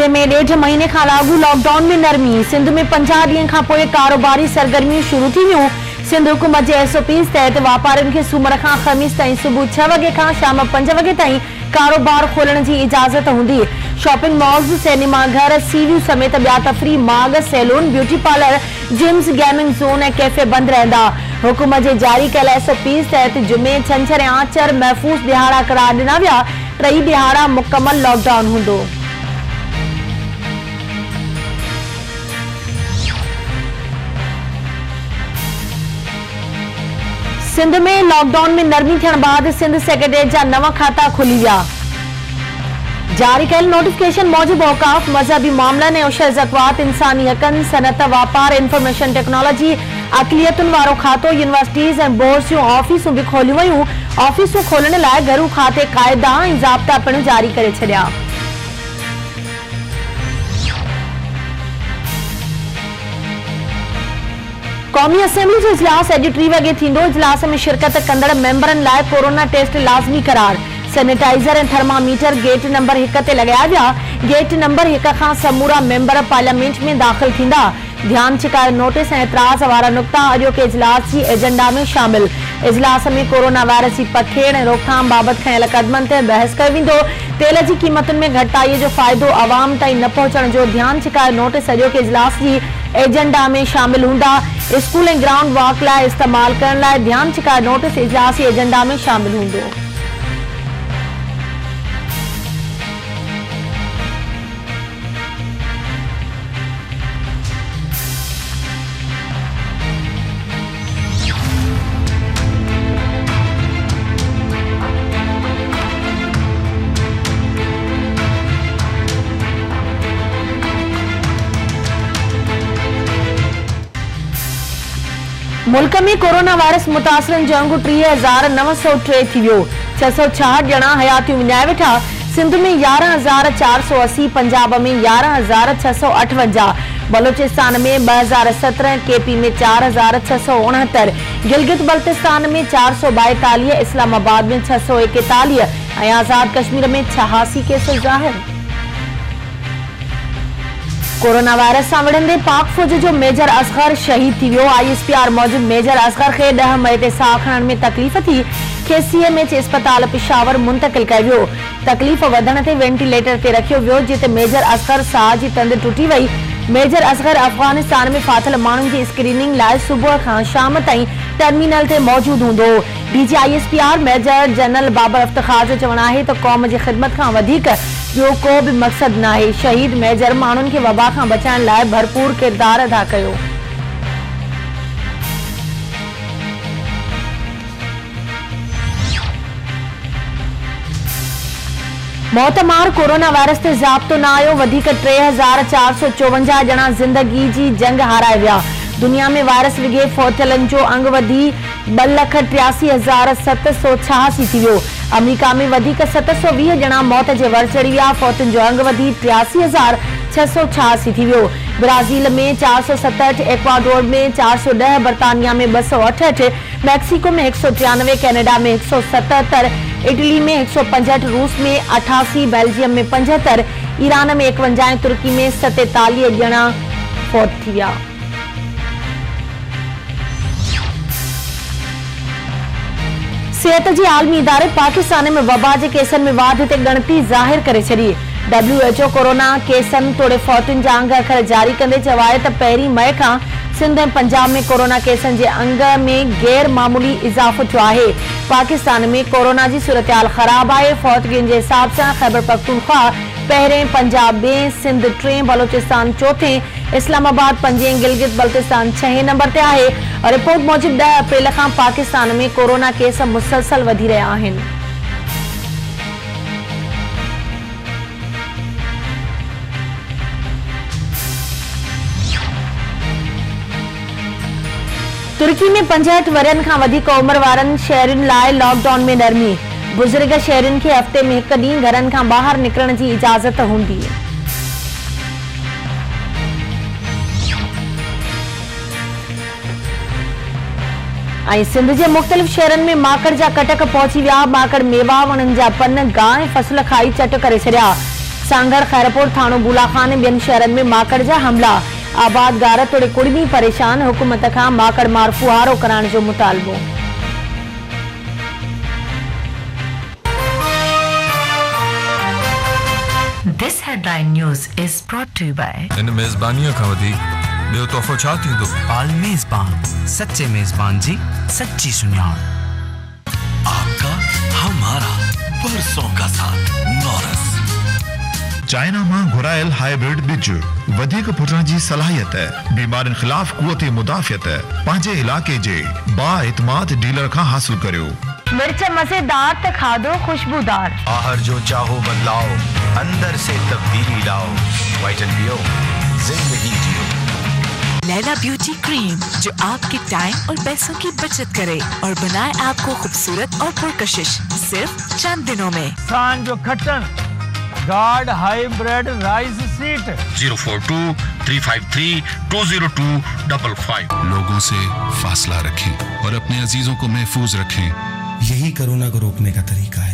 सूबे में 1.5 महीने खां लागू लॉकडाउन में नरमी। सिंध में 50 ॾींहनि खां पोइ कारोबारी सरगर्मियूं शुरू थी वियूं। सिंध हुकूमत जे SOPs तहत वापारियुनि खे सूमर खां ख़मीस ताईं सुबुह 6 वॻे खां शाम 5 वॻे ताईं कारोबार खोलण जी इजाज़त हूंदी। शॉपिंग मॉल्स, सिनेमा घर, सीवियूं समेत ॿिया तफ़री माग, salon, beauty parlour, gyms, gaming zone ऐं कैफ़े बंदि रहंदा। हुकूमत जे जारी कयल SOPs तहत जुमे, छंछर ऐं आचर महफ़ूज़ ॾिहाड़ा करार ॾिना विया। 3 ॾिहाड़ा मुकमल लॉकडाउन हूंदो। सिंध में लॉकडाउन में नरमी थियण बाद सिंध सेक्रेटेरिएट जा नवा खाता खुली विया। जारी कयल नोटिफिकेशन मूजिब औकाफ, मज़हबी मामलनि ऐं उशर ज़कात, इंसानी हक़नि, सनत, वापार, इंफॉर्मेशन टेक्नोलॉजी, अक़लियतुनि वारो खातो, यूनिवर्सिटीज़ ऐं बोर्ड्स जूं ऑफिसूं बि खोलियूं वयूं। ऑफिसूं खोलण लाइ घरू खाते क़ाइदा ऐं ज़ाब्ता पिणु जारी करे छॾिया। क़ौमी असेंबली जो इजलास अॼु 3 वॻे थींदो। इजलास में शिरकत कंदड़ मेंबरनि लाइ कोरोना टेस्ट लाज़मी करार। सैनिटाइज़र ऐं थर्मामीटर गेट नंबर 1 ते लॻाया विया। गेट नंबर 1 खां समूरा मेंबर पार्लियामेंट में दाख़िल थींदा। ध्यान छिकाए नोटिस ऐं एतराज़ वारा नुक़्ता अॼोके इजलास जी एजेंडा में शामिल। इजलास में कोरोना वायरस जी पखेड़ ऐं रोकथाम बाबति खयल क़दमनि ते बहस कयो वेंदो। तेल जी क़ीमतुनि में घटिताईअ जो फ़ाइदो अवाम ताईं न पहुचण जो ध्यान छिकाए नोटिस अॼोके इजलास जी एजेंडा में शामिल हूंदा। स्कूल ऐं ग्राउंड वॉक लाइ इस्तेमाल करण लाइ ध्यान छिकाए नोटिस इजलास जी एजेंडा में शामिल हूंदो। मुल्क में कोरोना वायरस मुतासिरनि जो अंगु 30,903 थी वियो। 666 ॼणा हयातियूं विञाए वेठा। सिंध में 11,480, पंजाब में 11,658, बलोचिस्तान में 2,017, KP में 4,669, गिलगित बल्तिस्तान में 442, इस्लामाबाद में 641 ऐं आज़ाद कश्मीर में 86 केस ज़ाहिर। कोरोना वायरस सां विढ़ंदे पाक फौज जो मेजर असगर शहीद थी वियो। ISPR मूजिब मेजर असगर खे 10 मई ते साह खणण में तकलीफ़ थी। खेसि CMH अस्पताल पिशावर मुंतकिल कयो वियो। तकलीफ़ वधण ते वेंटिलेटर ते रखियो वियो, जिते मेजर असगर साह जी तंद टुटी वई। मेजर असगर अफगानिस्तान में फाथल माण्हुनि जी स्क्रीनिंग लाइ सुबुह खां शाम ताईं टर्मिनल ते मौजूद हूंदो। DG ISPR major general Babar Iftikhar जो चवणु आहे त क़ौम जी ख़िदमत खां वधीक ॿियो को बि मक़सद न आहे। शहीद मेजर माण्हुनि खे वबा खां बचाइण लाइ भरपूर किरदार अदा कयो। मौतमार कोरोना वायरस ते ज़ाब्तो न आयो। वधीक 3,454 ॼणा ज़िंदगी जी जंग हाराए विया। दुनिया में वायरस विघे फौथियलनि जो अंग वधी 2,83,786 थी वियो। अमेरिका में वधीक 720 ॼणा मौत जे वर चढ़ी विया। फौतुनि जो अंग वधी 83,686 थी वियो। ब्राज़ील में 467, एक्वाडोर में 410, बर्तानिया में 268, मैक्सिको में 193, कनाडा में 177, इटली में 165, रूस में 88, बेल्जियम में 75, ईरान में 51, तुर्की में 47 ॼणा फौत थी विया। सेहत जी आलमी इदारे पाकिस्तान में वबा जे केसनि में वाध ते ॻणती ज़ाहिर करे छॾी। WHO कोरोना केसनि तोड़े फौतुनि जा अंग अखर जारी कंदे चयो आहे त 1 मई खां सिंध ऐं पंजाब में कोरोना केसनि जे अंग में गैर मामूली इज़ाफ़ो थियो आहे। पाकिस्तान में कोरोना जी सूरतहाल ख़राब आहे। फौतगियुनि जे हिसाब सां ख़ैबर पख्तूनख्वा 1, पंजाब 2, सिंध 3, बलोचिस्तान 4, इस्लामाबाद 5, गिलगित बल्तिस्तान 6 नंबर ते आहे। और रिपोर्ट मूजिब 10 अप्रैल खां पाकिस्तान में कोरोना केस मुसलसल वधी रहिया आहिनि। तुर्की में 65 वरियनि खां वधीक उमिरि वारनि शहरियुनि लाइ लॉकडाउन में नरमी। बुज़ुर्ग शहरियुनि खे हफ़्ते में 1 ॾींहुं घरनि खां ॿाहिरि निकिरण जी इजाज़त हूंदी। सिंध के मुख्तलिफ शहरन में माकड़ जा कटक पहुंची विया। माकड़ मेवा वणन जा पन गांइ फसल खाई चट करे छड़िया। सांगड़ खैरपुर थानो बुलाखान ॿियनि शहरनि में माकड़ जा हमला। आबादगार तोड़े कुड़मी परेशान, हुकूमत खां माकड़ मार फुहारो कराइण जो मुतालबो। This headline news is brought to you by इन मेज़बानीअ खां वधीक ॿियो तोहफ़ो छा थींदो? पाल मेज़बान, सच्चे मेज़बान जी सच्ची सुञाण। आपका हमारा बरसों का साथ नॉरस। चाइना मां घुरायल हाइब्रिड बिज वधीक फुटण जी सलाहियत, बीमारियुनि खिलाफ कुवत मुदाफ़ियत पंहिंजे इलाके जे बाएतमाद डीलर खां हासिल करियो। मिर्च मज़ेदार त खाधो खुशबूदार। बाहर जो चाहो बदलाओ, अंदर से तब्दीली लाओ। वाइटन पियो, जिंदगी जियो। लैला ब्यूटी क्रीम जो आपके टाइम और पैसों की बचत करे और बनाए आपको खूबसूरत और पुरकशिश सिर्फ चंद दिनों में। सांझ जो खटन गार्ड हाइब्रिड राइस सीट 042-353-20255। लोगों से फासला रखें और अपने अजीजों को महफूज रखें। यही कोरोना को रोकने का तरीका है।